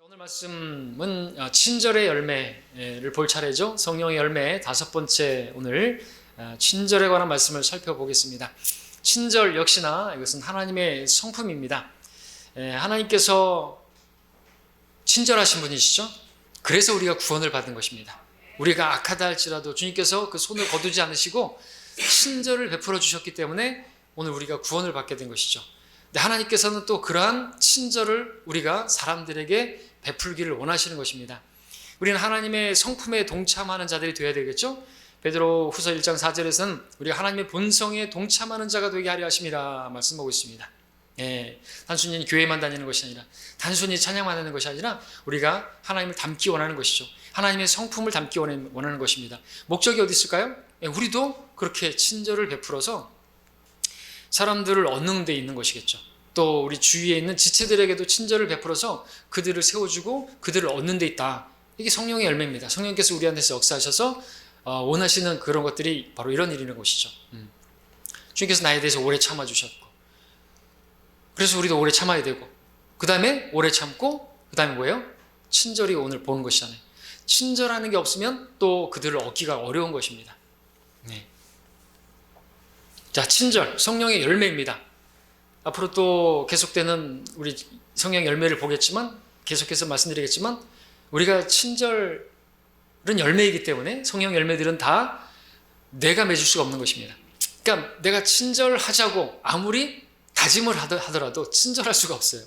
오늘 말씀은 친절의 열매를 볼 차례죠. 성령의 열매 5번째 오늘 친절에 관한 말씀을 살펴보겠습니다. 친절 역시나 이것은 하나님의 성품입니다. 하나님께서 친절하신 분이시죠. 그래서 우리가 구원을 받은 것입니다. 우리가 악하다 할지라도 주님께서 그 손을 거두지 않으시고 친절을 베풀어 주셨기 때문에 오늘 우리가 구원을 받게 된 것이죠. 하나님께서는 또 그러한 친절을 우리가 사람들에게 베풀기를 원하시는 것입니다. 우리는 하나님의 성품에 동참하는 자들이 되어야 되겠죠. 베드로 후서 1장 4절에서는 우리가 하나님의 본성에 동참하는 자가 되게 하려 하심이라 말씀하고 있습니다. 단순히 교회만 다니는 것이 아니라, 단순히 찬양만 하는 것이 아니라 우리가 하나님을 닮기 원하는 것이죠. 하나님의 성품을 닮기 원하는 것입니다. 목적이 어디 있을까요? 우리도 그렇게 친절을 베풀어서 사람들을 얻는 데 있는 것이겠죠. 또 우리 주위에 있는 지체들에게도 친절을 베풀어서 그들을 세워주고 그들을 얻는 데 있다. 이게 성령의 열매입니다. 성령께서 우리한테서 역사하셔서 원하시는 그런 것들이 바로 이런 일이라는 것이죠. 주님께서 나에 대해서 오래 참아주셨고, 그래서 우리도 오래 참아야 되고, 그 다음에 오래 참고, 그 다음에 뭐예요? 친절히 오늘 보는 것이잖아요. 친절하는 게 없으면 또 그들을 얻기가 어려운 것입니다. 자, 친절, 성령의 열매입니다. 앞으로 또 계속되는 우리 성령 열매를 보겠지만, 계속해서 말씀드리겠지만, 우리가 친절은 열매이기 때문에 성령 열매들은 다 내가 맺을 수가 없는 것입니다. 그러니까 내가 친절하자고 아무리 다짐을 하더라도 친절할 수가 없어요.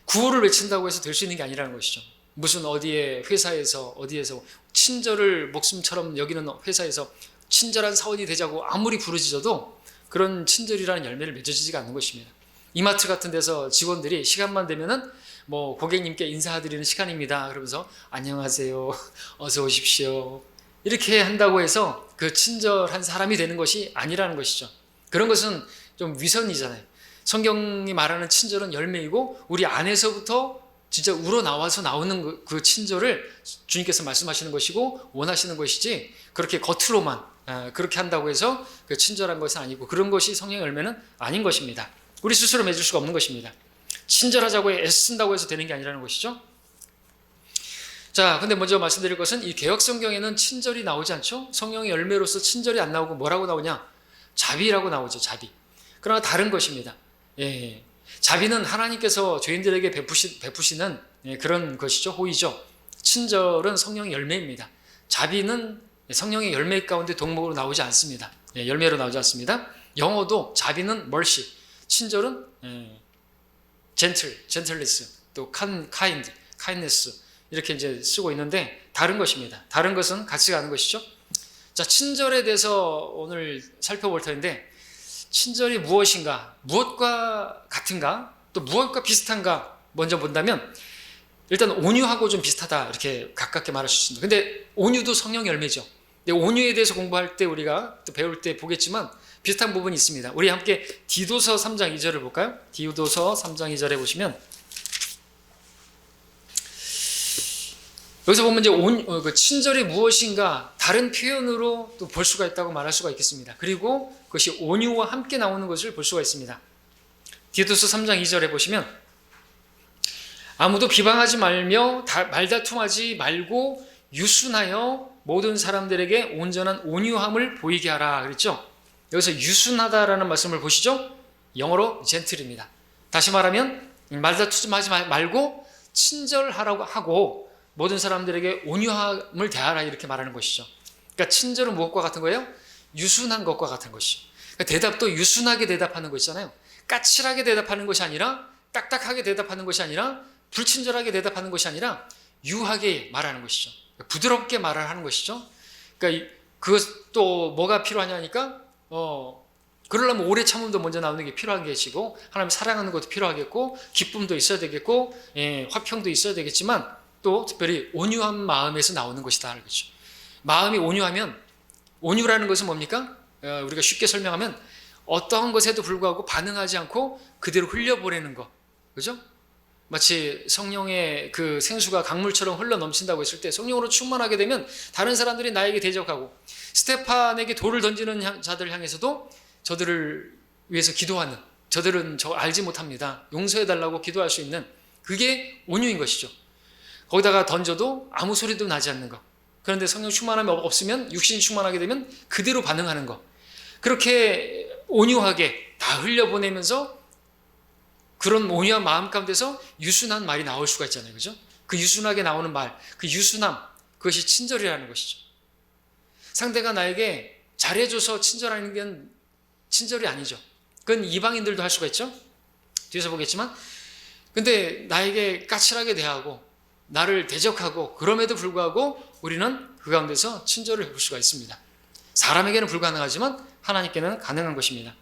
구호를 외친다고 해서 될 수 있는 게 아니라는 것이죠. 무슨 어디에 회사에서 어디에서 친절을 목숨처럼 여기는 회사에서 친절한 사원이 되자고 아무리 부르짖어도 그런 친절이라는 열매를 맺어지지가 않는 것입니다. 이마트 같은 데서 직원들이 시간만 되면은 고객님께 인사드리는 시간입니다. 그러면서 안녕하세요, 어서 오십시오, 이렇게 한다고 해서 그 친절한 사람이 되는 것이 아니라는 것이죠. 그런 것은 좀 위선이잖아요. 성경이 말하는 친절은 열매이고 우리 안에서부터 진짜 우러나와서 나오는 그 친절을 주님께서 말씀하시는 것이고 원하시는 것이지, 그렇게 겉으로만 그렇게 한다고 해서 그 친절한 것은 아니고 그런 것이 성령의 열매는 아닌 것입니다. 우리 스스로 맺을 수가 없는 것입니다. 친절하자고 애쓴다고 해서 되는 게 아니라는 것이죠. 자, 근데 먼저 말씀드릴 것은 이 개역 성경에는 친절이 나오지 않죠. 성령의 열매로서 친절이 안 나오고 뭐라고 나오냐? 자비라고 나오죠. 자비. 그러나 다른 것입니다. 자비는 하나님께서 죄인들에게 베푸시는 그런 것이죠. 호의죠. 친절은 성령의 열매입니다. 자비는 성령의 열매 가운데 동목으로 나오지 않습니다. 열매로 나오지 않습니다. 영어도 자비는 mercy, 친절은 gentleness, 또 kindness 이렇게 이제 쓰고 있는데 다른 것입니다. 다른 것은 같이 가는 것이죠. 자, 친절에 대해서 오늘 살펴볼 텐데, 친절이 무엇인가, 무엇과 같은가, 또 무엇과 비슷한가 먼저 본다면, 일단 온유하고 좀 비슷하다 이렇게 가깝게 말할 수 있습니다. 근데 온유도 성령 열매죠. 근데 온유에 대해서 공부할 때 우리가 또 배울 때 보겠지만 비슷한 부분이 있습니다. 우리 함께 디도서 3장 2절을 볼까요? 디도서 3장 2절에 보시면, 여기서 보면 이제 친절이 무엇인가 다른 표현으로 또 볼 수가 있다고 말할 수가 있겠습니다. 그리고 그것이 온유와 함께 나오는 것을 볼 수가 있습니다. 디도서 3장 2절에 보시면, 아무도 비방하지 말며 말다툼하지 말고 유순하여 모든 사람들에게 온전한 온유함을 보이게 하라 그랬죠. 여기서 유순하다라는 말씀을 보시죠. 영어로 젠틀입니다. 다시 말하면 말다투지 말고 친절하라고 하고 모든 사람들에게 온유함을 대하라 이렇게 말하는 것이죠. 그러니까 친절은 무엇과 같은 거예요? 유순한 것과 같은 것이죠. 그러니까 대답도 유순하게 대답하는 것이잖아요. 까칠하게 대답하는 것이 아니라, 딱딱하게 대답하는 것이 아니라, 불친절하게 대답하는 것이 아니라 유하게 말하는 것이죠. 부드럽게 말을 하는 것이죠. 그러니까 그것도 뭐가 필요하냐니까 그러려면 오래 참음도 먼저 나오는 게 필요한 것이고, 하나님 사랑하는 것도 필요하겠고, 기쁨도 있어야 되겠고, 화평도 있어야 되겠지만, 또 특별히 온유한 마음에서 나오는 것이다. 그렇죠. 마음이 온유하면, 온유라는 것은 뭡니까? 우리가 쉽게 설명하면 어떠한 것에도 불구하고 반응하지 않고 그대로 흘려보내는 것. 그죠? 마치 성령의 그 생수가 강물처럼 흘러 넘친다고 했을 때, 성령으로 충만하게 되면 다른 사람들이 나에게 대적하고, 스테판에게 돌을 던지는 자들 향해서도 저들을 위해서 기도하는, 저들은 저 알지 못합니다, 용서해달라고 기도할 수 있는, 그게 온유인 것이죠. 거기다가 던져도 아무 소리도 나지 않는 것. 그런데 성령 충만함이 없으면 육신이 충만하게 되면 그대로 반응하는 것. 그렇게 온유하게 다 흘려보내면서 그런 온유한 마음 가운데서 유순한 말이 나올 수가 있잖아요. 그죠? 그 유순하게 나오는 말, 그 유순함, 그것이 친절이라는 것이죠. 상대가 나에게 잘해줘서 친절하는 게 친절이 아니죠. 그건 이방인들도 할 수가 있죠. 뒤에서 보겠지만, 근데 나에게 까칠하게 대하고 나를 대적하고 그럼에도 불구하고 우리는 그 가운데서 친절을 볼 수가 있습니다. 사람에게는 불가능하지만 하나님께는 가능한 것입니다.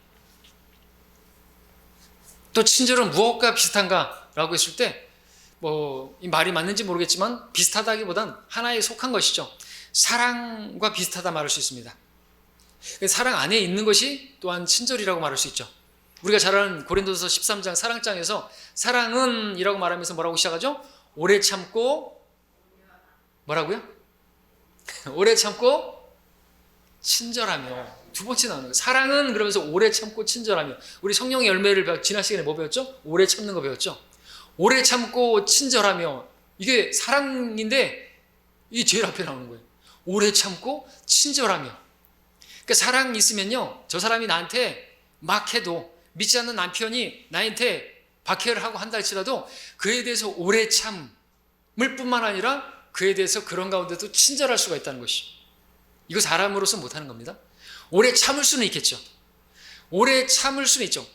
또 친절은 무엇과 비슷한가? 라고 했을 때 이 말이 맞는지 모르겠지만 비슷하다기보단 하나에 속한 것이죠. 사랑과 비슷하다 말할 수 있습니다. 사랑 안에 있는 것이 또한 친절이라고 말할 수 있죠. 우리가 잘 아는 고린도서 13장 사랑장에서 사랑은 이라고 말하면서 뭐라고 시작하죠? 오래 참고 뭐라고요? 오래 참고 친절하며. 두 번째 나오는 거예요. 사랑은 그러면서 오래 참고 친절하며. 우리 성령의 열매를 지난 시간에 뭐 배웠죠? 오래 참는 거 배웠죠? 오래 참고 친절하며. 이게 사랑인데 이게 제일 앞에 나오는 거예요. 오래 참고 친절하며. 그러니까 사랑 있으면요, 저 사람이 나한테 막 해도, 믿지 않는 남편이 나한테 박해를 하고 한다 할지라도 그에 대해서 오래 참을 뿐만 아니라 그에 대해서 그런 가운데도 친절할 수가 있다는 것이. 이거 사람으로서 못하는 겁니다. 오래 참을 수는 있겠죠. 오래 참을 수는 있죠.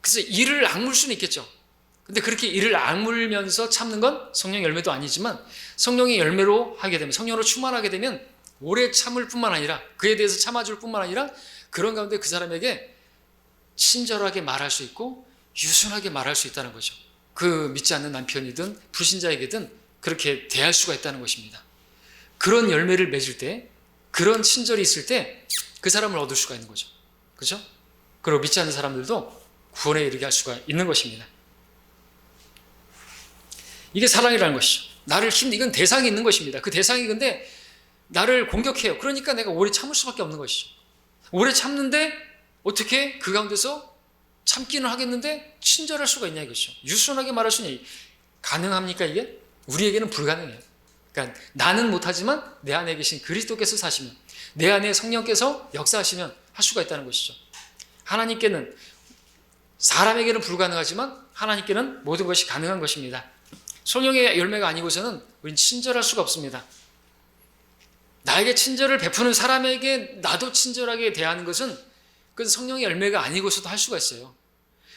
그래서 이를 악물 수는 있겠죠. 근데 그렇게 이를 악물면서 참는 건 성령 열매도 아니지만, 성령의 열매로 하게 되면, 성령으로 충만하게 되면 오래 참을 뿐만 아니라, 그에 대해서 참아줄 뿐만 아니라 그런 가운데 그 사람에게 친절하게 말할 수 있고 유순하게 말할 수 있다는 거죠. 그 믿지 않는 남편이든 불신자에게든 그렇게 대할 수가 있다는 것입니다. 그런 열매를 맺을 때, 그런 친절이 있을 때 그 사람을 얻을 수가 있는 거죠. 그렇죠? 그리고 믿지 않는 사람들도 구원에 이르게 할 수가 있는 것입니다. 이게 사랑이라는 것이죠. 이건 대상이 있는 것입니다. 그 대상이 근데 나를 공격해요. 그러니까 내가 오래 참을 수밖에 없는 것이죠. 오래 참는데 어떻게 그 가운데서 참기는 하겠는데 친절할 수가 있냐 이것이죠. 유순하게 말할 수 있냐. 가능합니까 이게? 우리에게는 불가능해요. 그러니까 나는 못하지만 내 안에 계신 그리스도께서 사시면, 내 안에 성령께서 역사하시면 할 수가 있다는 것이죠. 하나님께는, 사람에게는 불가능하지만 하나님께는 모든 것이 가능한 것입니다. 성령의 열매가 아니고서는 우리는 친절할 수가 없습니다. 나에게 친절을 베푸는 사람에게 나도 친절하게 대하는 것은 그건 성령의 열매가 아니고서도 할 수가 있어요.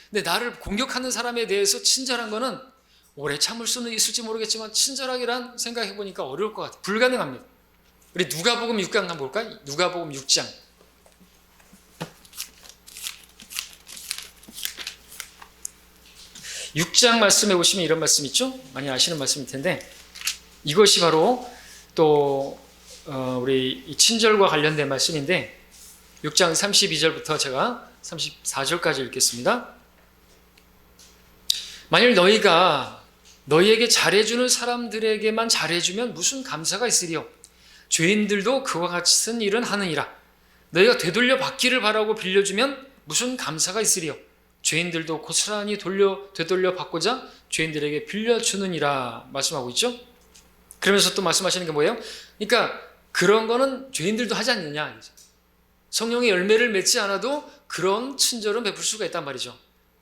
근데 나를 공격하는 사람에 대해서 친절한 거는 오래 참을 수는 있을지 모르겠지만 친절하게란 생각해 보니까 어려울 것 같아요. 불가능합니다. 우리 누가복음 6장 한번 볼까요? 누가복음 6장. 6장 말씀에 보시면 이런 말씀 있죠? 많이 아시는 말씀일 텐데, 이것이 바로 또 우리 친절과 관련된 말씀인데, 6장 32절부터 제가 34절까지 읽겠습니다. 만일 너희가 너희에게 잘해주는 사람들에게만 잘해주면 무슨 감사가 있으리요? 죄인들도 그와 같은 일은 하느니라. 너희가 되돌려 받기를 바라고 빌려주면 무슨 감사가 있으리요? 죄인들도 고스란히 되돌려 받고자 죄인들에게 빌려주느니라 말씀하고 있죠. 그러면서 또 말씀하시는 게 뭐예요? 그러니까 그런 거는 죄인들도 하지 않느냐. 성령의 열매를 맺지 않아도 그런 친절은 베풀 수가 있단 말이죠.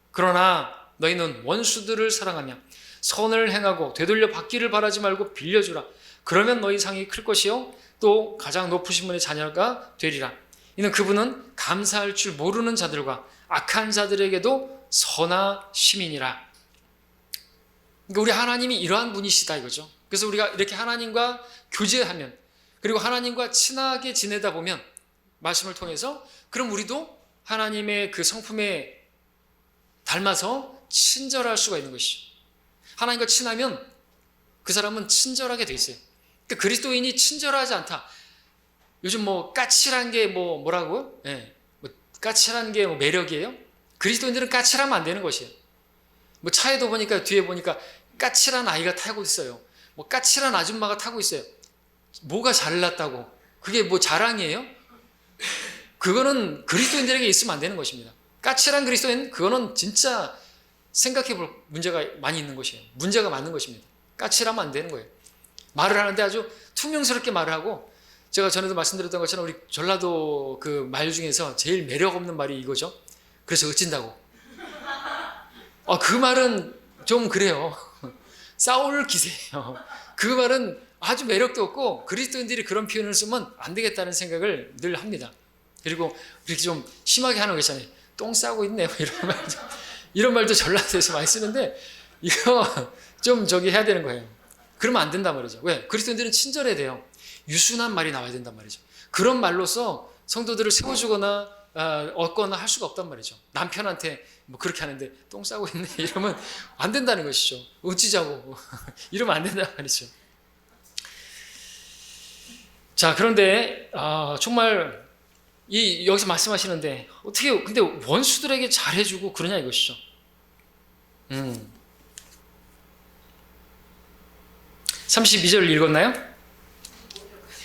그러나 너희는 원수들을 사랑하며 선을 행하고 되돌려 받기를 바라지 말고 빌려주라. 그러면 너희 상이 클 것이요 또 가장 높으신 분의 자녀가 되리라. 이는 그분은 감사할 줄 모르는 자들과 악한 자들에게도 선하심이니라. 그러니까 우리 하나님이 이러한 분이시다 이거죠. 그래서 우리가 이렇게 하나님과 교제하면, 그리고 하나님과 친하게 지내다 보면, 말씀을 통해서, 그럼 우리도 하나님의 그 성품에 닮아서 친절할 수가 있는 것이죠. 하나님과 친하면 그 사람은 친절하게 돼 있어요. 그러니까 그리스도인이 친절하지 않다. 요즘 까칠한 게 뭐라고요? 네. 까칠한 게 매력이에요? 그리스도인들은 까칠하면 안 되는 것이에요. 차에도 보니까 뒤에 보니까 까칠한 아이가 타고 있어요. 까칠한 아줌마가 타고 있어요. 뭐가 잘났다고? 그게 자랑이에요? 그거는 그리스도인들에게 있으면 안 되는 것입니다. 까칠한 그리스도인, 그거는 진짜 생각해 볼 문제가 많이 있는 것이에요. 문제가 많은 것입니다. 까칠하면 안 되는 거예요. 말을 하는데 아주 투명스럽게 말을 하고, 제가 전에도 말씀드렸던 것처럼 우리 전라도 그 말 중에서 제일 매력 없는 말이 이거죠. 그래서 어찐다고. 그 말은 좀 그래요. 싸울 기세예요. 그 말은 아주 매력도 없고 그리스도인들이 그런 표현을 쓰면 안 되겠다는 생각을 늘 합니다. 그리고 이렇게 좀 심하게 하는 거 있잖아요. 똥 싸고 있네 뭐 이런 말도 전라도에서 많이 쓰는데 이거 좀 저기 해야 되는 거예요. 그러면 안 된단 말이죠. 왜? 그리스도인들은 친절해야 돼요. 유순한 말이 나와야 된단 말이죠. 그런 말로서 성도들을 세워주거나 얻거나 할 수가 없단 말이죠. 남편한테 뭐 그렇게 하는데 똥 싸고 있네 이러면 안 된다는 것이죠. 어찌자고 이러면 안 된단 말이죠. 자, 그런데 정말 여기서 말씀하시는데 어떻게 근데 원수들에게 잘해주고 그러냐 이것이죠. 32절 읽었나요?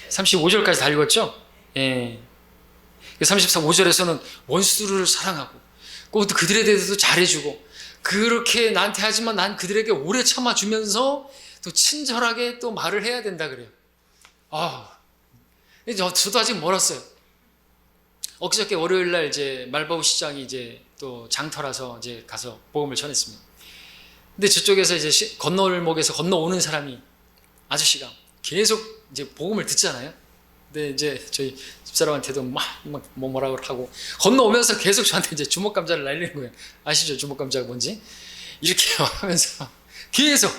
35절까지 다 읽었죠? 예. 34~5절에서는 원수들을 사랑하고 또 그들에 대해서도 잘해주고 그렇게 나한테 하지만 난 그들에게 오래 참아주면서 또 친절하게 또 말을 해야 된다 그래요. 저도 아직 멀었어요. 엊그저께 월요일날 이제 말바우 시장이 이제 또 장터라서 이제 가서 복음을 전했습니다. 근데 저쪽에서 이제 건너골목에서 건너오는 사람이 아저씨가 계속 이제 복음을 듣잖아요. 근데 이제 저희 집사람한테도 뭐라고 하고 건너오면서 계속 저한테 이제 주먹감자를 날리는 거예요. 아시죠? 주먹감자가 뭔지? 이렇게 하면서 계속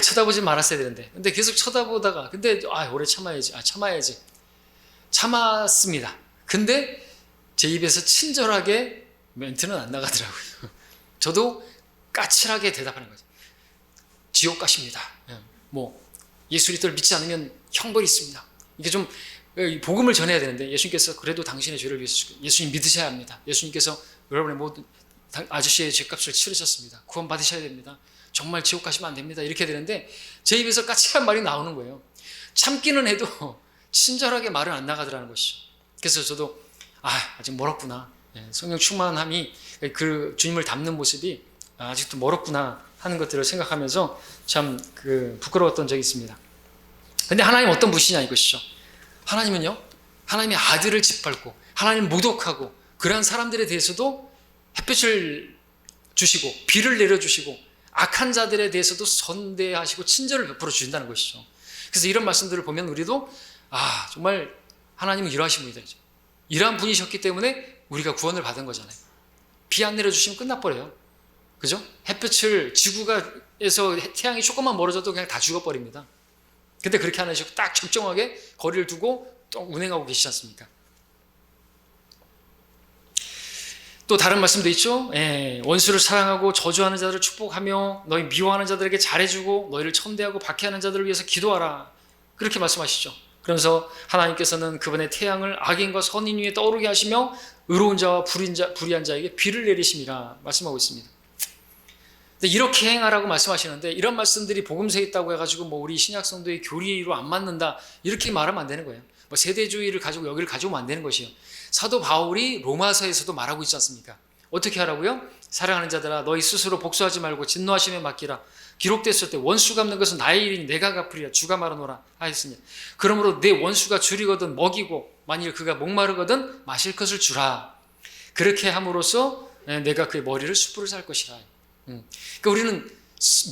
쳐다보지 말았어야 되는데 근데 계속 쳐다보다가 근데 오래 참아야지 참았습니다. 근데 제 입에서 친절하게 멘트는 안 나가더라고요. 저도 까칠하게 대답하는 거죠. 지옥 가십니다. 예수 그리스도를 믿지 않으면 형벌이 있습니다. 이게 좀 복음을 전해야 되는데 예수님께서 그래도 당신의 죄를 위해서 예수님 믿으셔야 합니다. 예수님께서 여러분의 모든 아저씨의 죄값을 치르셨습니다. 구원 받으셔야 됩니다. 정말 지옥 가시면 안 됩니다. 이렇게 되는데 제 입에서 까칠한 말이 나오는 거예요. 참기는 해도 친절하게 말은 안 나가더라는 것이죠. 그래서 저도 아직 멀었구나. 성령 충만함이 그 주님을 닮는 모습이 아직도 멀었구나 하는 것들을 생각하면서 참 부끄러웠던 적이 있습니다. 근데 하나님 어떤 분이시냐 이것이죠. 하나님은요, 하나님의 아들을 짓밟고 하나님을 모독하고 그러한 사람들에 대해서도 햇볕을 주시고 비를 내려주시고 악한 자들에 대해서도 선대하시고 친절을 베풀어 주신다는 것이죠. 그래서 이런 말씀들을 보면 우리도 정말 하나님은 이러하신 분이다. 이러한 분이셨기 때문에 우리가 구원을 받은 거잖아요. 비 안 내려주시면 끝나버려요. 그죠? 햇볕을 지구가에서 태양이 조금만 멀어져도 그냥 다 죽어버립니다. 근데 그렇게 안 하시고 딱 적정하게 거리를 두고 또 운행하고 계시지 않습니까? 또 다른 말씀도 있죠. 원수를 사랑하고 저주하는 자들을 축복하며 너희 미워하는 자들에게 잘해주고 너희를 첨대하고 박해하는 자들을 위해서 기도하라. 그렇게 말씀하시죠. 그러면서 하나님께서는 그분의 태양을 악인과 선인 위에 떠오르게 하시며 의로운 자와 불의한 자에게 비를 내리심이라 말씀하고 있습니다. 이렇게 행하라고 말씀하시는데 이런 말씀들이 복음서에 있다고 해가지고 우리 신약성도의 교리로 안 맞는다 이렇게 말하면 안 되는 거예요. 세대주의를 가지고 여기를 가져오면 안 되는 것이에요. 사도 바울이 로마서에서도 말하고 있지 않습니까? 어떻게 하라고요? 사랑하는 자들아 너희 스스로 복수하지 말고 진노하심에 맡기라. 기록됐을 때 원수 갚는 것은 나의 일이니 내가 갚으리라. 주가 말하노라 하였으니 그러므로 내 원수가 줄이거든 먹이고 만일 그가 목마르거든 마실 것을 주라. 그렇게 함으로써 내가 그의 머리를 숯불을 살 것이라. 그러니까 우리는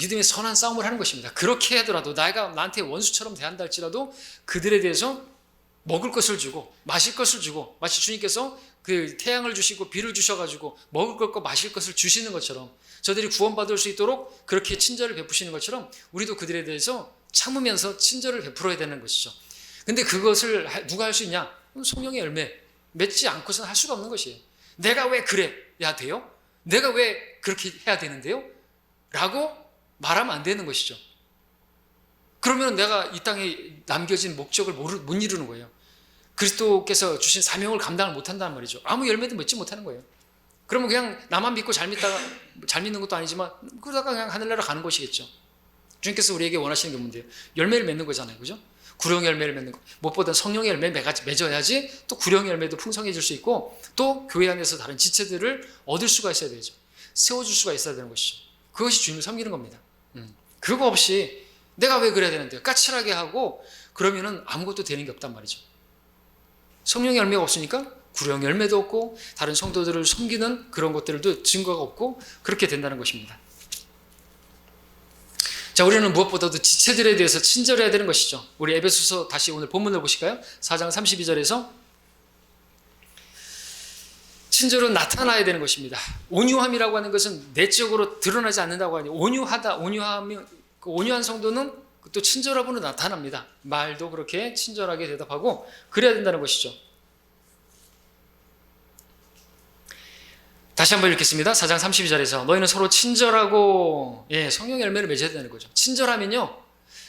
믿음의 선한 싸움을 하는 것입니다. 그렇게 하더라도 나한테 원수처럼 대한다 할지라도 그들에 대해서 먹을 것을 주고 마실 것을 주고 마치 주님께서 그 태양을 주시고 비를 주셔가지고 먹을 것과 마실 것을 주시는 것처럼 저들이 구원받을 수 있도록 그렇게 친절을 베푸시는 것처럼 우리도 그들에 대해서 참으면서 친절을 베풀어야 되는 것이죠. 근데 그것을 누가 할 수 있냐? 성령의 열매 맺지 않고서는 할 수가 없는 것이에요. 내가 왜 그래야 돼요? 내가 왜 그렇게 해야 되는데요? 라고 말하면 안 되는 것이죠. 그러면 내가 이 땅에 남겨진 목적을 못 이루는 거예요. 그리스도께서 주신 사명을 감당을 못한다는 말이죠. 아무 열매도 맺지 못하는 거예요. 그러면 그냥 나만 믿고 잘 믿는 것도 아니지만 그러다가 그냥 하늘나라 가는 것이겠죠. 주님께서 우리에게 원하시는 게 뭔데요? 열매를 맺는 거잖아요. 그죠? 구령 열매를 맺는 거. 무엇보다 성령의 열매 맺어야지 또 구령 열매도 풍성해질 수 있고 또 교회 안에서 다른 지체들을 얻을 수가 있어야 되죠. 세워줄 수가 있어야 되는 것이죠. 그것이 주님을 섬기는 겁니다. 그거 없이 내가 왜 그래야 되는데요? 까칠하게 하고 그러면은 아무것도 되는 게 없단 말이죠. 성령의 열매가 없으니까 구령 열매도 없고 다른 성도들을 섬기는 그런 것들도 증거가 없고 그렇게 된다는 것입니다. 자, 우리는 무엇보다도 지체들에 대해서 친절해야 되는 것이죠. 우리 에베소서 다시 오늘 본문을 보실까요? 4장 32절에서 친절은 나타나야 되는 것입니다. 온유함이라고 하는 것은 내적으로 드러나지 않는다고 하니 온유하면 그 온유한 성도는 또 친절함으로 나타납니다. 말도 그렇게 친절하게 대답하고 그래야 된다는 것이죠. 다시 한번 읽겠습니다. 4장 32절에서 너희는 서로 친절하고 성령의 열매를 맺어야 되는 거죠. 친절하면요,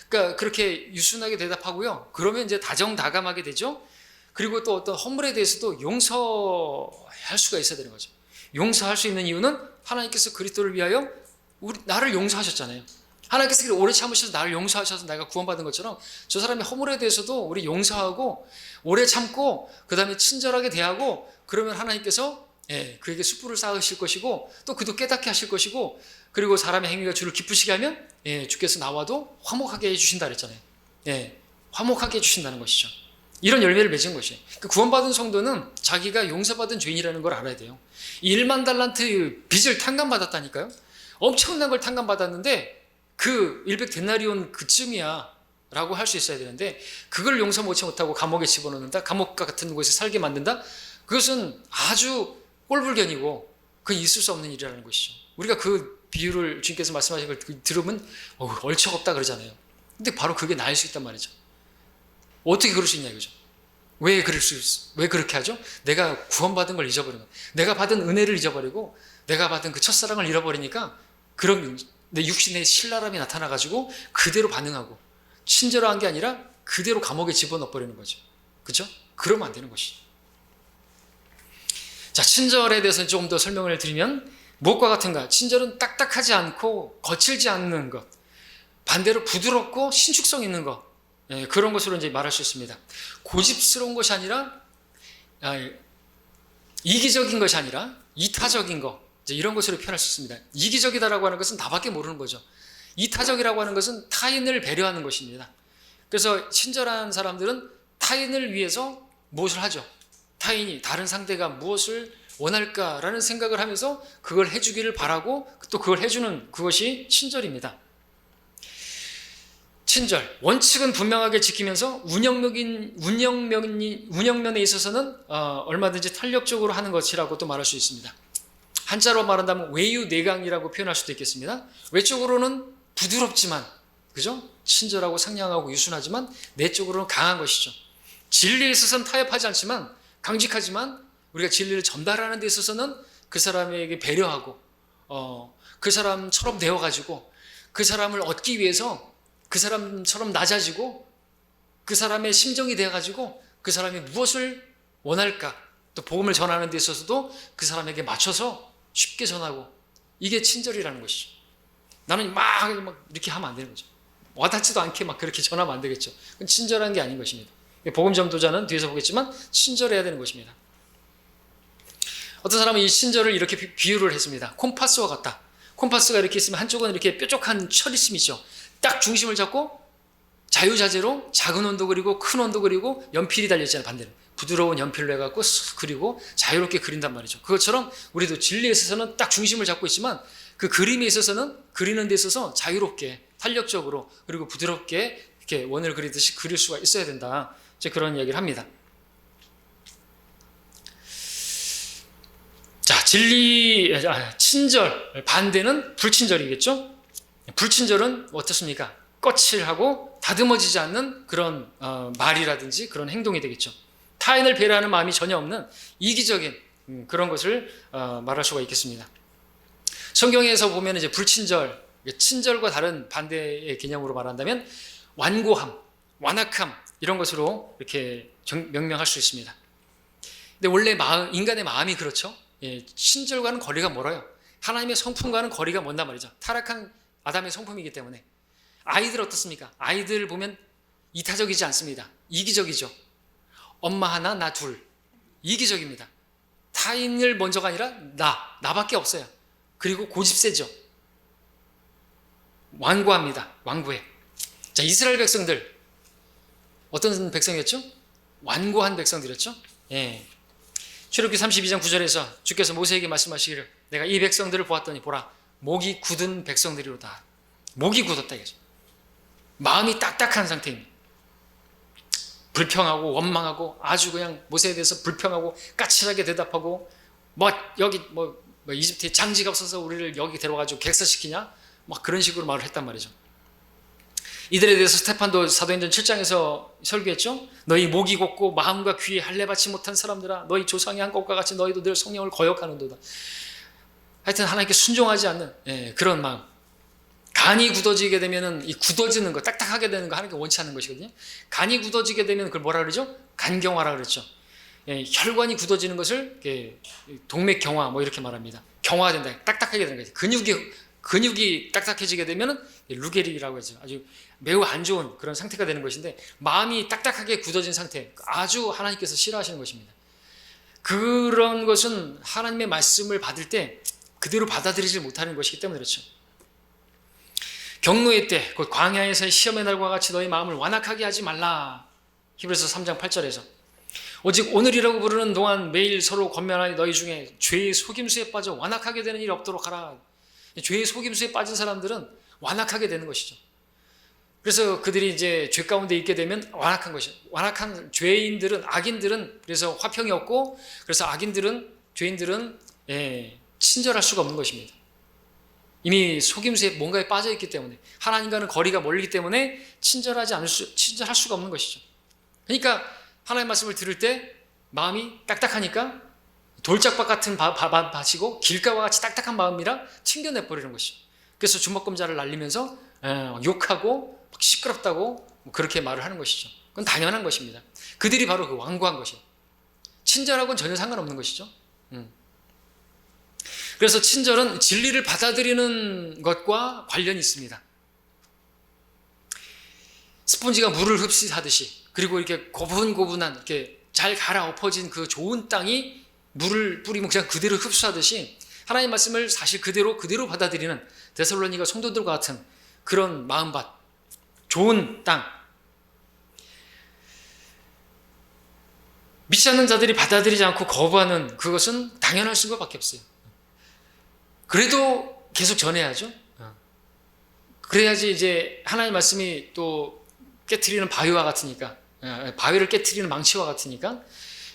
그러니까 그렇게 유순하게 대답하고요. 그러면 이제 다정다감하게 되죠. 그리고 또 어떤 허물에 대해서도 용서할 수가 있어야 되는 거죠. 용서할 수 있는 이유는 하나님께서 그리스도를 위하여 나를 용서하셨잖아요. 하나님께서 오래 참으셔서 나를 용서하셔서 내가 구원받은 것처럼 저 사람의 허물에 대해서도 우리 용서하고 오래 참고 그 다음에 친절하게 대하고 그러면 하나님께서 그에게 숯불을 쌓으실 것이고 또 그도 깨닫게 하실 것이고 그리고 사람의 행위가 주를 기쁘시게 하면 주께서 나와도 화목하게 해주신다 그랬잖아요. 화목하게 해주신다는 것이죠. 이런 열매를 맺은 것이에요. 그 구원받은 성도는 자기가 용서받은 죄인이라는 걸 알아야 돼요. 1만 달란트 빚을 탕감받았다니까요. 엄청난 걸 탕감받았는데 그 100데나리온 그쯤이야 라고 할 수 있어야 되는데 그걸 용서 못하고 감옥에 집어넣는다, 감옥과 같은 곳에 살게 만든다. 그것은 아주 꼴불견이고 그건 있을 수 없는 일이라는 것이죠. 우리가 그 비유를 주님께서 말씀하신 걸 들으면 얼척없다 그러잖아요. 근데 바로 그게 나을 수 있단 말이죠. 어떻게 그럴 수 있냐 이거죠. 왜 그렇게 하죠? 내가 구원받은 걸 잊어버린 거예요. 내가 받은 은혜를 잊어버리고 내가 받은 그 첫사랑을 잃어버리니까 그런 내 육신의 신랄함이 나타나가지고 그대로 반응하고 친절한 게 아니라 그대로 감옥에 집어넣어버리는 거죠. 그렇죠? 그러면 안 되는 것이죠. 자, 친절에 대해서 조금 더 설명을 드리면 무엇과 같은가? 친절은 딱딱하지 않고 거칠지 않는 것, 반대로 부드럽고 신축성 있는 것, 그런 것으로 이제 말할 수 있습니다. 고집스러운 것이 아니라 이기적인 것이 아니라 이타적인 것, 이런 것으로 표현할 수 있습니다. 이기적이다라고 하는 것은 나밖에 모르는 거죠. 이타적이라고 하는 것은 타인을 배려하는 것입니다. 그래서 친절한 사람들은 타인을 위해서 무엇을 하죠? 타인이 다른 상대가 무엇을 원할까라는 생각을 하면서 그걸 해주기를 바라고 또 그걸 해주는 그것이 친절입니다. 친절, 원칙은 분명하게 지키면서 운영면에 있어서는 얼마든지 탄력적으로 하는 것이라고 또 말할 수 있습니다. 한자로 말한다면 외유내강이라고 표현할 수도 있겠습니다. 외적으로는 부드럽지만, 그죠? 친절하고 상냥하고 유순하지만 내적으로는 강한 것이죠. 진리에 있어서는 타협하지 않지만 강직하지만 우리가 진리를 전달하는 데 있어서는 그 사람에게 배려하고 그 사람처럼 되어가지고 그 사람을 얻기 위해서 그 사람처럼 낮아지고 그 사람의 심정이 되어가지고 그 사람이 무엇을 원할까 또 복음을 전하는 데 있어서도 그 사람에게 맞춰서 쉽게 전하고 이게 친절이라는 것이죠. 나는 막 이렇게 하면 안 되는 거죠. 와닿지도 않게 막 그렇게 전하면 안 되겠죠. 그건 친절한 게 아닌 것입니다. 복음 전도자는 뒤에서 보겠지만 친절해야 되는 것입니다. 어떤 사람은 이 친절을 이렇게 비유를 했습니다. 콤파스와 같다. 콤파스가 이렇게 있으면 한쪽은 이렇게 뾰족한 철이심이 있죠. 딱 중심을 잡고 자유자재로 작은 원도 그리고 큰 원도 그리고 연필이 달려있잖아요. 반대로 부드러운 연필로 해갖고 그리고 자유롭게 그린단 말이죠. 그것처럼 우리도 진리에 있어서는 딱 중심을 잡고 있지만 그 그림에 있어서는 그리는 데 있어서 자유롭게 탄력적으로 그리고 부드럽게 이렇게 원을 그리듯이 그릴 수가 있어야 된다. 이제 그런 이야기를 합니다. 자, 친절 반대는 불친절이겠죠? 불친절은 어떻습니까? 거칠하고 다듬어지지 않는 그런 말이라든지 그런 행동이 되겠죠. 타인을 배려하는 마음이 전혀 없는 이기적인 그런 것을 말할 수가 있겠습니다. 성경에서 보면 이제 불친절, 친절과 다른 반대의 개념으로 말한다면 완고함, 완악함 이런 것으로 이렇게 명명할 수 있습니다. 근데 원래 인간의 마음이 그렇죠. 친절과는 거리가 멀어요. 하나님의 성품과는 거리가 먼단 말이죠. 타락한 아담의 성품이기 때문에. 아이들 어떻습니까? 아이들 보면 이타적이지 않습니다. 이기적이죠. 엄마 하나, 나 둘. 이기적입니다. 타인을 먼저가 아니라 나밖에 없어요. 그리고 고집세죠. 완고합니다. 완고해. 자, 이스라엘 백성들 어떤 백성이었죠? 완고한 백성들이었죠. 예. 출애굽기 32장 9절에서 주께서 모세에게 말씀하시기를 내가 이 백성들을 보았더니 보라 목이 굳은 백성들이로다. 목이 굳었다 이거죠. 마음이 딱딱한 상태입니다. 불평하고 원망하고 아주 그냥 모세에 대해서 불평하고 까칠하게 대답하고 여기 이집트에 장지가 없어서 우리를 여기 데려가지고 객사시키냐 막 그런 식으로 말을 했단 말이죠. 이들에 대해서 스테판도 사도행전 7장에서 설교했죠. 너희 목이 곧고 마음과 귀에 할례 받지 못한 사람들아 너희 조상이 한 것과 같이 너희도 늘 성령을 거역하는도다. 하여튼 하나님께 순종하지 않는 그런 마음. 간이 굳어지게 되면은 이 굳어지는 거 딱딱하게 되는 거 하나님께 원치 않는 것이거든요. 간이 굳어지게 되면 그걸 뭐라 그러죠? 간경화라 그랬죠. 혈관이 굳어지는 것을 동맥경화 이렇게 말합니다. 경화된다. 딱딱하게 되는 거죠. 근육이 딱딱해지게 되면은 루게릭이라고 하죠. 아주 매우 안 좋은 그런 상태가 되는 것인데 마음이 딱딱하게 굳어진 상태 아주 하나님께서 싫어하시는 것입니다. 그런 것은 하나님의 말씀을 받을 때 그대로 받아들이지 못하는 것이기 때문에 그렇죠. 경노의 때 곧 광야에서의 시험의 날과 같이 너희 마음을 완악하게 하지 말라. 히브리서 3장 8절에서 오직 오늘이라고 부르는 동안 매일 서로 권면하니 너희 중에 죄의 속임수에 빠져 완악하게 되는 일이 없도록 하라. 죄의 속임수에 빠진 사람들은 완악하게 되는 것이죠. 그래서 그들이 이제 죄 가운데 있게 되면 완악한 것이죠. 완악한 죄인들은 악인들은 그래서 화평이 없고 그래서 죄인들은 친절할 수가 없는 것입니다. 이미 속임수에 뭔가에 빠져 있기 때문에 하나님과는 거리가 멀기 때문에 친절할 수가 없는 것이죠. 그러니까 하나님의 말씀을 들을 때 마음이 딱딱하니까 돌짝밭 같은 밭이고 길가와 같이 딱딱한 마음이라 튕겨내버리는 것이죠. 그래서 주먹검자를 날리면서 욕하고 시끄럽다고 그렇게 말을 하는 것이죠. 그건 당연한 것입니다. 그들이 바로 그 완고한 것이에요. 친절하고는 전혀 상관없는 것이죠. 그래서 친절은 진리를 받아들이는 것과 관련이 있습니다. 스폰지가 물을 흡수하듯이 그리고 이렇게 고분고분한 이렇게 잘 갈아 엎어진 그 좋은 땅이 물을 뿌리면 그냥 그대로 흡수하듯이 하나님의 말씀을 사실 그대로 받아들이는 데살로니가 성도들과 같은 그런 마음밭, 좋은 땅. 믿지 않는 자들이 받아들이지 않고 거부하는 그것은 당연할 수밖에 없어요. 그래도 계속 전해야죠. 그래야지 이제 하나님의 말씀이 또 깨트리는 바위와 같으니까, 바위를 깨트리는 망치와 같으니까,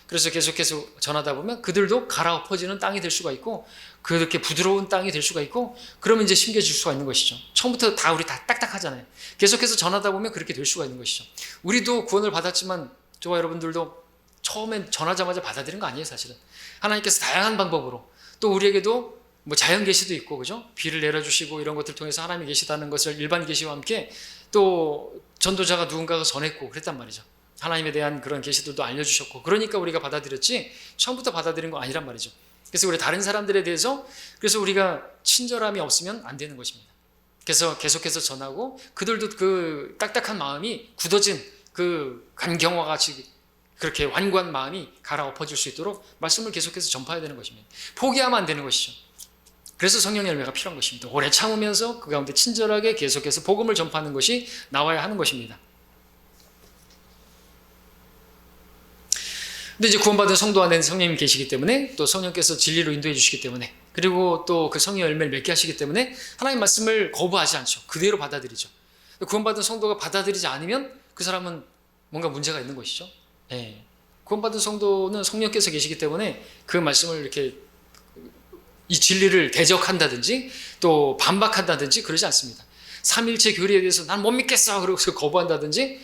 그래서 계속해서 전하다 보면 그들도 갈아엎어지는 땅이 될 수가 있고, 그렇게 부드러운 땅이 될 수가 있고, 그러면 이제 심겨질 수가 있는 것이죠. 처음부터 우리 다 딱딱하잖아요. 계속해서 전하다 보면 그렇게 될 수가 있는 것이죠. 우리도 구원을 받았지만, 저와 여러분들도 처음엔 전하자마자 받아들인 거 아니에요, 사실은. 하나님께서 다양한 방법으로, 또 우리에게도 자연 계시도 있고, 그죠? 비를 내려주시고 이런 것들 통해서 하나님이 계시다는 것을 일반 계시와 함께 또 전도자가 누군가가 전했고 그랬단 말이죠. 하나님에 대한 그런 계시들도 알려주셨고, 그러니까 우리가 받아들였지 처음부터 받아들인 거 아니란 말이죠. 그래서 우리 다른 사람들에 대해서 그래서 우리가 친절함이 없으면 안 되는 것입니다. 그래서 계속해서 전하고 그들도 그 딱딱한 마음이 굳어진 그 간경화 같이 그렇게 완고한 마음이 갈아엎어질 수 있도록 말씀을 계속해서 전파해야 되는 것입니다. 포기하면 안 되는 것이죠. 그래서 성령 열매가 필요한 것입니다. 오래 참으면서 그 가운데 친절하게 계속해서 복음을 전파하는 것이 나와야 하는 것입니다. 근데 이제 구원받은 성도 안에 성령님이 계시기 때문에 또 성령께서 진리로 인도해 주시기 때문에 그리고 또 그 성령 열매를 맺게 하시기 때문에 하나님 말씀을 거부하지 않죠. 그대로 받아들이죠. 구원받은 성도가 받아들이지 않으면 그 사람은 뭔가 문제가 있는 것이죠. 네. 구원받은 성도는 성령께서 계시기 때문에 그 말씀을 이렇게 이 진리를 대적한다든지 또 반박한다든지 그러지 않습니다. 삼일체 교리에 대해서 난 못 믿겠어 그러고서 거부한다든지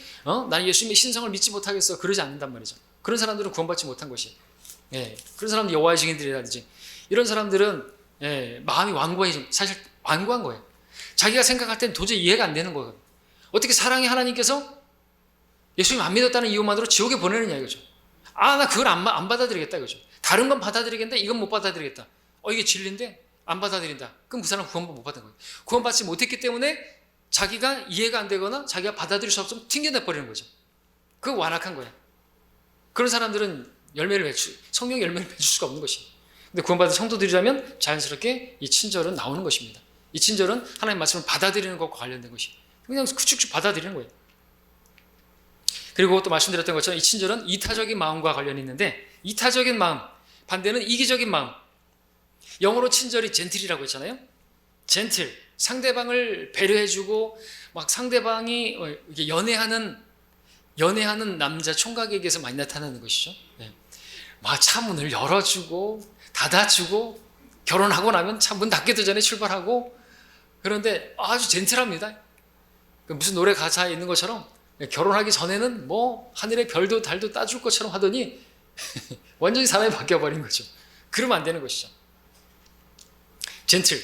난 예수님의 신성을 믿지 못하겠어 그러지 않는단 말이죠. 그런 사람들은 구원받지 못한 것이에요. 그런 사람들 여호와의 증인들이라든지 이런 사람들은 마음이 완고해, 사실 완고한 거예요. 자기가 생각할 땐 도저히 이해가 안 되는 거예요. 어떻게 사랑의 하나님께서 예수님 안 믿었다는 이유만으로 지옥에 보내느냐 이거죠. 나 그걸 안 받아들이겠다 이거죠. 다른 건 받아들이겠는데 이건 못 받아들이겠다. 이게 진리인데 안 받아들인다. 그럼 그 사람은 구원 못 받은 거예요. 구원받지 못했기 때문에 자기가 이해가 안 되거나 자기가 받아들일 수 없으면 튕겨내버리는 거죠. 그거 완악한 거예요. 그런 사람들은 성령 열매를 맺을 수가 없는 것이에요. 근데 구원받은 성도들이라면 자연스럽게 이 친절은 나오는 것입니다. 이 친절은 하나님의 말씀을 받아들이는 것과 관련된 것이 그냥 쭉쭉 받아들이는 거예요. 그리고 또 말씀드렸던 것처럼 이 친절은 이타적인 마음과 관련이 있는데 이타적인 마음, 반대는 이기적인 마음. 영어로 친절이 젠틀이라고 했잖아요. 젠틀, 상대방을 배려해주고 막 상대방이 이게 연애하는 남자 총각에게서 많이 나타나는 것이죠. 네. 막 차 문을 열어주고 닫아주고 결혼하고 나면 차 문 닫기도 전에 출발하고 그런데 아주 젠틀합니다. 무슨 노래 가사에 있는 것처럼 결혼하기 전에는 뭐 하늘의 별도 달도 따줄 것처럼 하더니 완전히 사람이 바뀌어버린 거죠. 그러면 안 되는 것이죠. 젠틀,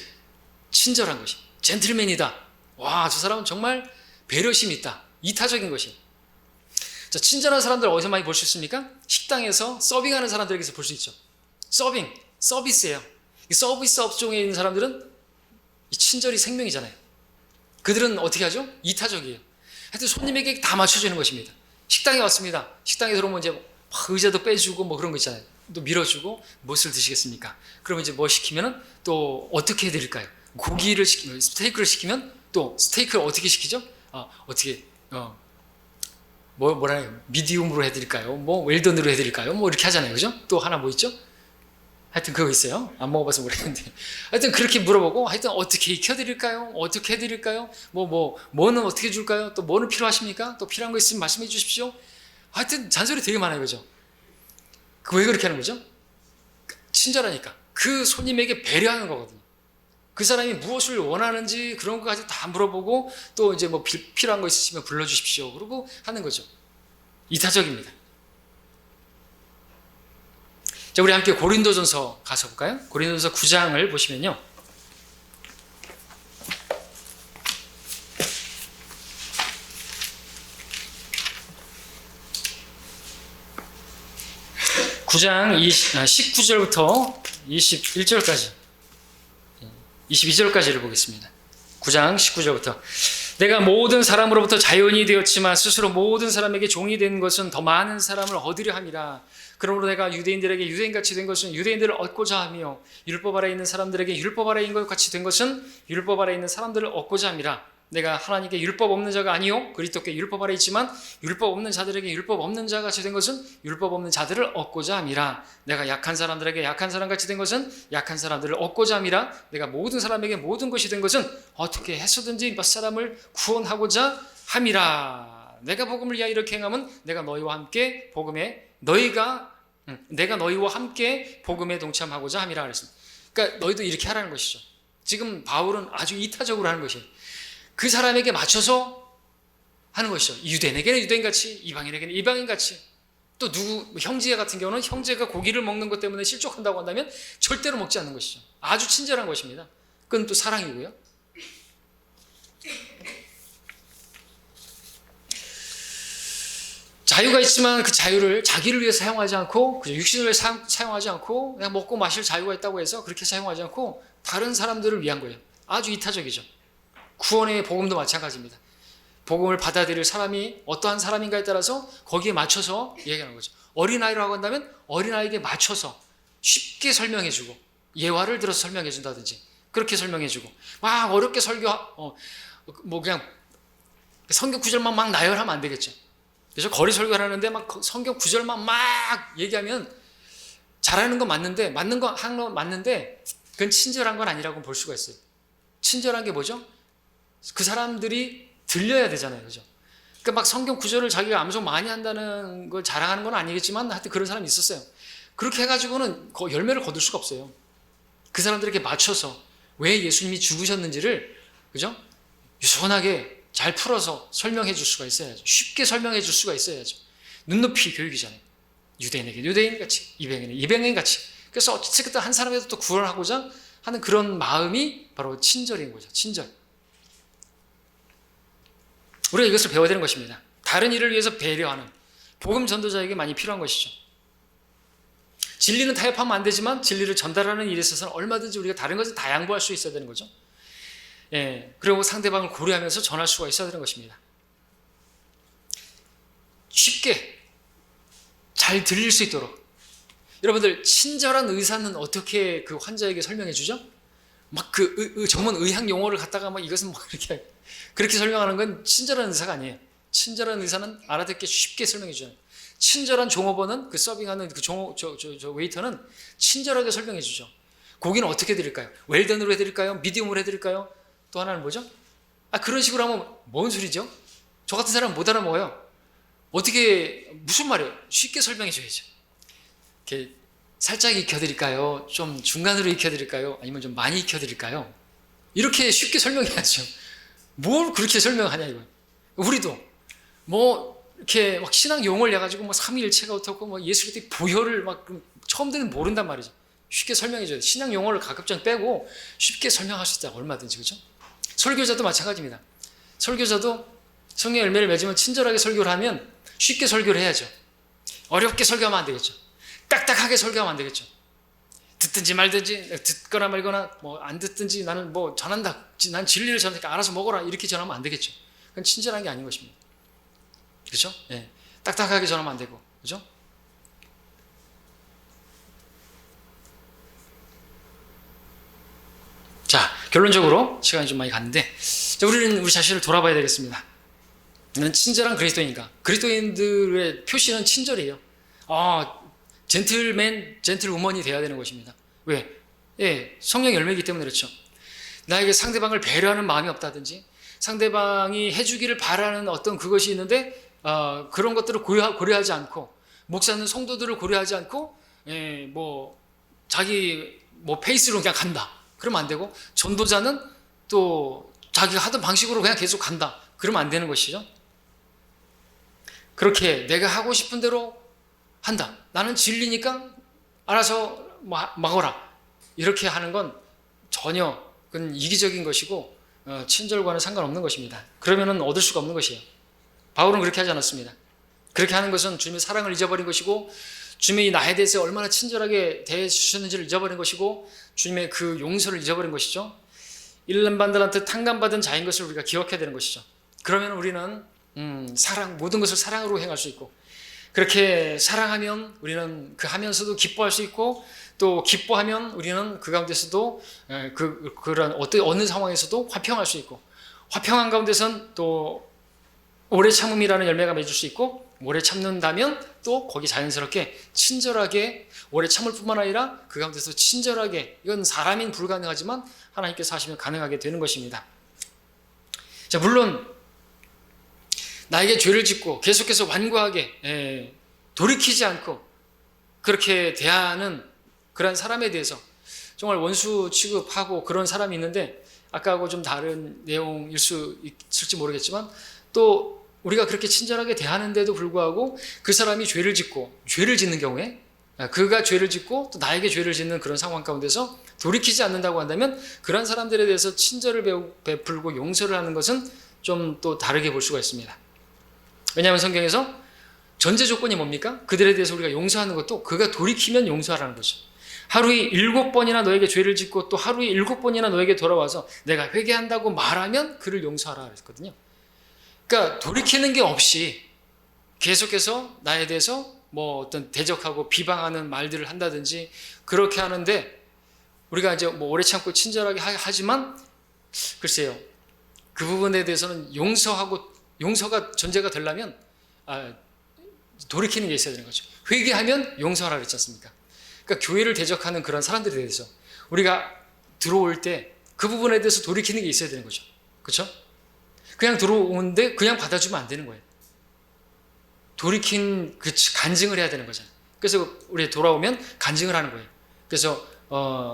친절한 것이 젠틀맨이다. 와, 저 사람은 정말 배려심이 있다. 이타적인 것이. 자, 친절한 사람들 어디서 많이 볼 수 있습니까? 식당에서 서빙하는 사람들에게서 볼 수 있죠. 서비스예요. 이 서비스 업종에 있는 사람들은 이 친절이 생명이잖아요. 그들은 어떻게 하죠? 이타적이에요. 하여튼 손님에게 다 맞춰주는 것입니다. 식당에 왔습니다. 식당에 들어오면 이제 막 의자도 빼주고 뭐 그런 거 있잖아요. 또 밀어주고 무엇을 드시겠습니까? 그러면 이제 뭐 시키면은 또 어떻게 해드릴까요? 고기를 시키면 스테이크를 시키면 또 스테이크를 어떻게 시키죠? 뭐라 해요? 미디움으로 해드릴까요? 뭐 웰던으로 해드릴까요? 뭐 이렇게 하잖아요, 그죠? 또 하나 뭐 있죠? 하여튼 그거 있어요. 안 먹어봐서 모르겠는데. 하여튼 그렇게 물어보고, 하여튼 어떻게 익혀드릴까요? 어떻게 해드릴까요? 뭐는 어떻게 줄까요? 또 뭐는 필요하십니까? 또 필요한 거 있으면 말씀해 주십시오. 하여튼 잔소리 되게 많아요, 그죠? 왜 그렇게 하는 거죠? 친절하니까. 그 손님에게 배려하는 거거든요. 그 사람이 무엇을 원하는지 그런 것까지 다 물어보고 또 이제 뭐 필요한 거 있으시면 불러주십시오. 그러고 하는 거죠. 이타적입니다. 자, 우리 함께 고린도전서 가서 볼까요? 고린도전서 9장을 보시면요. (9장) 19절부터 21절까지 22절까지를 보겠습니다. 9장 19절부터 내가 모든 사람으로부터 자연이 되었지만 스스로 모든 사람에게 종이 된 것은 더 많은 사람을 얻으려 함이라. 그러므로 내가 유대인들에게 유대인같이 된 것은 유대인들을 얻고자 하며 율법 아래에 있는 사람들에게 율법 아래에 있는 것 같이 된 것은 율법 아래에 있는 사람들을 얻고자 함이라. 내가 하나님께 율법 없는 자가 아니요 그리스도께 율법 아래에 있지만 율법 없는 자들에게 율법 없는 자 같이 된 것은 율법 없는 자들을 얻고자 함이라. 내가 약한 사람들에게 약한 사람 같이 된 것은 약한 사람들을 얻고자 함이라. 내가 모든 사람에게 모든 것이 된 것은 어떻게 해서든지 몇 사람을 구원하고자 함이라. 내가 복음을 위하여 이렇게 행하면 내가 너희와 함께 복음에 동참하고자 함이라 그랬습니다. 그러니까 너희도 이렇게 하라는 것이죠. 지금 바울은 아주 이타적으로 하는 것이에요. 그 사람에게 맞춰서 하는 것이죠. 유대인에게는 유대인같이, 이방인에게는 이방인같이. 또 형제 같은 경우는 형제가 고기를 먹는 것 때문에 실족한다고 한다면 절대로 먹지 않는 것이죠. 아주 친절한 것입니다. 그건 또 사랑이고요. 자유가 있지만 그 자유를 자기를 위해 사용하지 않고 육신을 위해 사용하지 않고 그냥 먹고 마실 자유가 있다고 해서 그렇게 사용하지 않고 다른 사람들을 위한 거예요. 아주 이타적이죠. 구원의 복음도 마찬가지입니다. 복음을 받아들일 사람이 어떠한 사람인가에 따라서 거기에 맞춰서 얘기하는 거죠. 어린아이라고 한다면 어린아이에게 맞춰서 쉽게 설명해주고 예화를 들어서 설명해준다든지 그렇게 설명해주고 막 어렵게 그냥 성경 구절만 막 나열하면 안 되겠죠. 그래서 거리 설교를 하는데 막 성경 구절만 막 얘기하면 잘하는 건 맞는데 맞는데 그건 친절한 건 아니라고 볼 수가 있어요. 친절한 게 뭐죠? 그 사람들이 들려야 되잖아요. 그죠? 그러니까 막 성경 구절을 자기가 암송 많이 한다는 걸 자랑하는 건 아니겠지만 하여튼 그런 사람이 있었어요. 그렇게 해가지고는 열매를 거둘 수가 없어요. 그 사람들에게 맞춰서 왜 예수님이 죽으셨는지를 그죠? 유선하게 잘 풀어서 설명해 줄 수가 있어야죠. 쉽게 설명해 줄 수가 있어야죠. 눈높이 교육이잖아요. 유대인에게 유대인같이, 이방인에게 이방인같이. 그래서 어쨌든 한 사람에도 또 구원하고자 하는 그런 마음이 바로 친절인 거죠. 친절. 우리가 이것을 배워야 되는 것입니다. 다른 일을 위해서 배려하는 복음 전도자에게 많이 필요한 것이죠. 진리는 타협하면 안 되지만 진리를 전달하는 일에 있어서는 얼마든지 우리가 다른 것을 다 양보할 수 있어야 되는 거죠. 예, 그리고 상대방을 고려하면서 전할 수가 있어야 되는 것입니다. 쉽게 잘 들릴 수 있도록 여러분들 친절한 의사는 어떻게 그 환자에게 설명해 주죠? 막 그 전문 의학 용어를 갖다가 막 이것은 뭐 그렇게 설명하는 건 친절한 의사가 아니에요. 친절한 의사는 알아듣기 쉽게 설명해 주잖아요. 친절한 종업원은 그 서빙하는 그 저 웨이터는 친절하게 설명해 주죠. 고기는 어떻게 드릴까요? 웰던으로 해드릴까요? 미디움으로 해드릴까요? 또 하나는 뭐죠? 그런 식으로 하면 뭔 소리죠? 저 같은 사람은 못 알아먹어요. 어떻게 무슨 말이에요? 쉽게 설명해 줘야죠. 이렇게 살짝 익혀드릴까요? 좀 중간으로 익혀드릴까요? 아니면 좀 많이 익혀드릴까요? 이렇게 쉽게 설명해야죠. 뭘 그렇게 설명하냐 이거. 우리도 뭐 이렇게 막 신앙 용어를 내가지고 뭐 삼위일체가 어떻고 뭐 예수 그리스도의 보혈을 막 처음 듣는 모른단 말이죠. 쉽게 설명해줘야 돼. 신앙 용어를 가급적 빼고 쉽게 설명할 수 있다. 얼마든지 그죠? 설교자도 마찬가지입니다. 설교자도 성령 열매를 맺으면 친절하게 설교를 하면 쉽게 설교를 해야죠. 어렵게 설교하면 안 되겠죠. 딱딱하게 설교하면 안 되겠죠. 듣든지 말든지 듣거나 말거나 뭐 안 듣든지 나는 뭐 전한다. 난 진리를 전하니까 알아서 먹어라 이렇게 전하면 안 되겠죠. 그건 친절한 게 아닌 것입니다. 그렇죠? 예. 딱딱하게 전하면 안 되고 그렇죠? 자, 결론적으로 시간이 좀 많이 갔는데 우리는 우리 자신을 돌아봐야 되겠습니다. 나는 친절한 그리스도인인가? 그리스도인들의 표시는 친절이에요. 젠틀맨, 젠틀우먼이 돼야 되는 것입니다. 왜? 예, 성령 열매이기 때문에 그렇죠. 나에게 상대방을 배려하는 마음이 없다든지 상대방이 해주기를 바라는 어떤 그것이 있는데 그런 것들을 고려하지 않고 목사는 성도들을 고려하지 않고 뭐 자기 뭐 페이스로 그냥 간다. 그러면 안 되고 전도자는 또 자기가 하던 방식으로 그냥 계속 간다. 그러면 안 되는 것이죠. 그렇게 내가 하고 싶은 대로 한다. 나는 진리니까 알아서 막어라. 이렇게 하는 건 전혀 그건 이기적인 것이고 친절과는 상관없는 것입니다. 그러면은 얻을 수가 없는 것이에요. 바울은 그렇게 하지 않았습니다. 그렇게 하는 것은 주님의 사랑을 잊어버린 것이고 주님이 나에 대해서 얼마나 친절하게 대해주셨는지를 잊어버린 것이고 주님의 그 용서를 잊어버린 것이죠. 일람반들한테 탕감받은 자인 것을 우리가 기억해야 되는 것이죠. 그러면 우리는 모든 것을 사랑으로 행할 수 있고 그렇게 사랑하면 우리는 그 하면서도 기뻐할 수 있고 또 기뻐하면 우리는 그 가운데서도 그런 어느 상황에서도 화평할 수 있고 화평한 가운데선 또 오래 참음이라는 열매가 맺을 수 있고 오래 참는다면 또 거기 자연스럽게 친절하게 오래 참을 뿐만 아니라 그 가운데서 친절하게 이건 사람인 불가능하지만 하나님께서 하시면 가능하게 되는 것입니다. 자, 물론 나에게 죄를 짓고 계속해서 완고하게 돌이키지 않고 그렇게 대하는 그런 사람에 대해서 정말 원수 취급하고 그런 사람이 있는데 아까하고 좀 다른 내용일 수 있을지 모르겠지만 또 우리가 그렇게 친절하게 대하는데도 불구하고 그 사람이 죄를 짓는 경우에 그가 죄를 짓고 또 나에게 죄를 짓는 그런 상황 가운데서 돌이키지 않는다고 한다면 그런 사람들에 대해서 친절을 베풀고 용서를 하는 것은 좀 또 다르게 볼 수가 있습니다. 왜냐하면 성경에서 전제 조건이 뭡니까? 그들에 대해서 우리가 용서하는 것도 그가 돌이키면 용서하라는 거죠. 하루에 7번이나 너에게 죄를 짓고 또 하루에 7번이나 너에게 돌아와서 내가 회개한다고 말하면 그를 용서하라 그랬거든요. 그러니까 돌이키는 게 없이 계속해서 나에 대해서 뭐 어떤 대적하고 비방하는 말들을 한다든지 그렇게 하는데 우리가 이제 뭐 오래 참고 친절하게 하지만 글쎄요. 그 부분에 대해서는 용서가 전제가 되려면 돌이키는 게 있어야 되는 거죠. 회개하면 용서하라 그랬지 않습니까? 그러니까 교회를 대적하는 그런 사람들에 대해서 우리가 들어올 때 그 부분에 대해서 돌이키는 게 있어야 되는 거죠. 그렇죠? 그냥 들어오는데 그냥 받아주면 안 되는 거예요. 돌이킨 간증을 해야 되는 거잖아요. 그래서 우리 돌아오면 간증을 하는 거예요. 그래서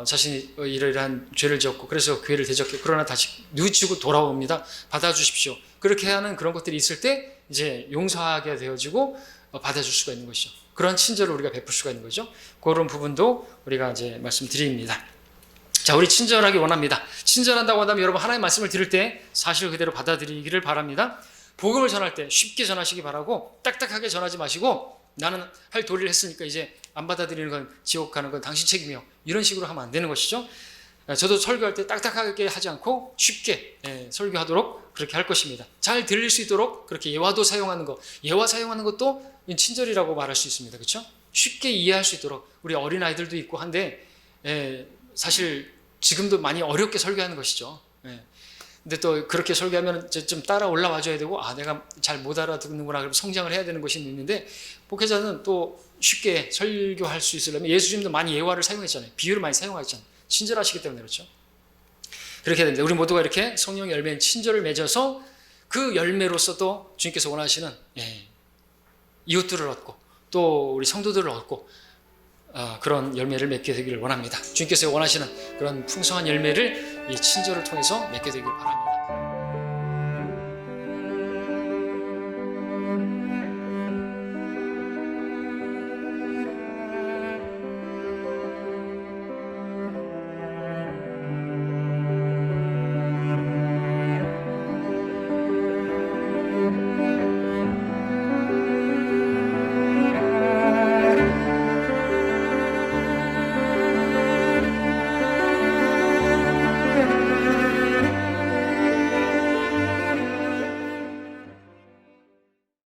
자신이 이러한 죄를 지었고 그래서 교회를 대적해 그러나 다시 뉘우치고 돌아옵니다. 받아주십시오. 그렇게 하는 그런 것들이 있을 때 이제 용서하게 되어지고 받아줄 수가 있는 것이죠. 그런 친절을 우리가 베풀 수가 있는 거죠. 그런 부분도 우리가 이제 말씀드립니다. 자, 우리 친절하기 원합니다. 친절한다고 한다면 여러분 하나님의 말씀을 들을 때 사실 그대로 받아들이기를 바랍니다. 복음을 전할 때 쉽게 전하시기 바라고 딱딱하게 전하지 마시고 나는 할 도리를 했으니까 이제 안 받아들이는 건 지옥 가는 건 당신 책임이요. 이런 식으로 하면 안 되는 것이죠. 저도 설교할 때 딱딱하게 하지 않고 쉽게 설교하도록 그렇게 할 것입니다. 잘 들릴 수 있도록 그렇게 예화도 사용하는 것, 예화 사용하는 것도 친절이라고 말할 수 있습니다. 그렇죠? 쉽게 이해할 수 있도록 우리 어린아이들도 있고 한데 사실 지금도 많이 어렵게 설교하는 것이죠. 예. 근데 또 그렇게 설교하면 좀 따라 올라와 줘야 되고, 내가 잘 못 알아듣는구나, 그럼 성장을 해야 되는 것이 있는데, 목회자는 또 쉽게 설교할 수 있으려면 예수님도 많이 예화를 사용했잖아요. 비유를 많이 사용하셨잖아요. 친절하시기 때문에 그렇죠. 그렇게 해야 됩니다. 우리 모두가 이렇게 성령의 열매인 친절을 맺어서 그 열매로서도 주님께서 원하시는 이웃들을 얻고 또 우리 성도들을 얻고 그런 열매를 맺게 되기를 원합니다. 주님께서 원하시는 그런 풍성한 열매를 이 친절을 통해서 맺게 되기를 바랍니다.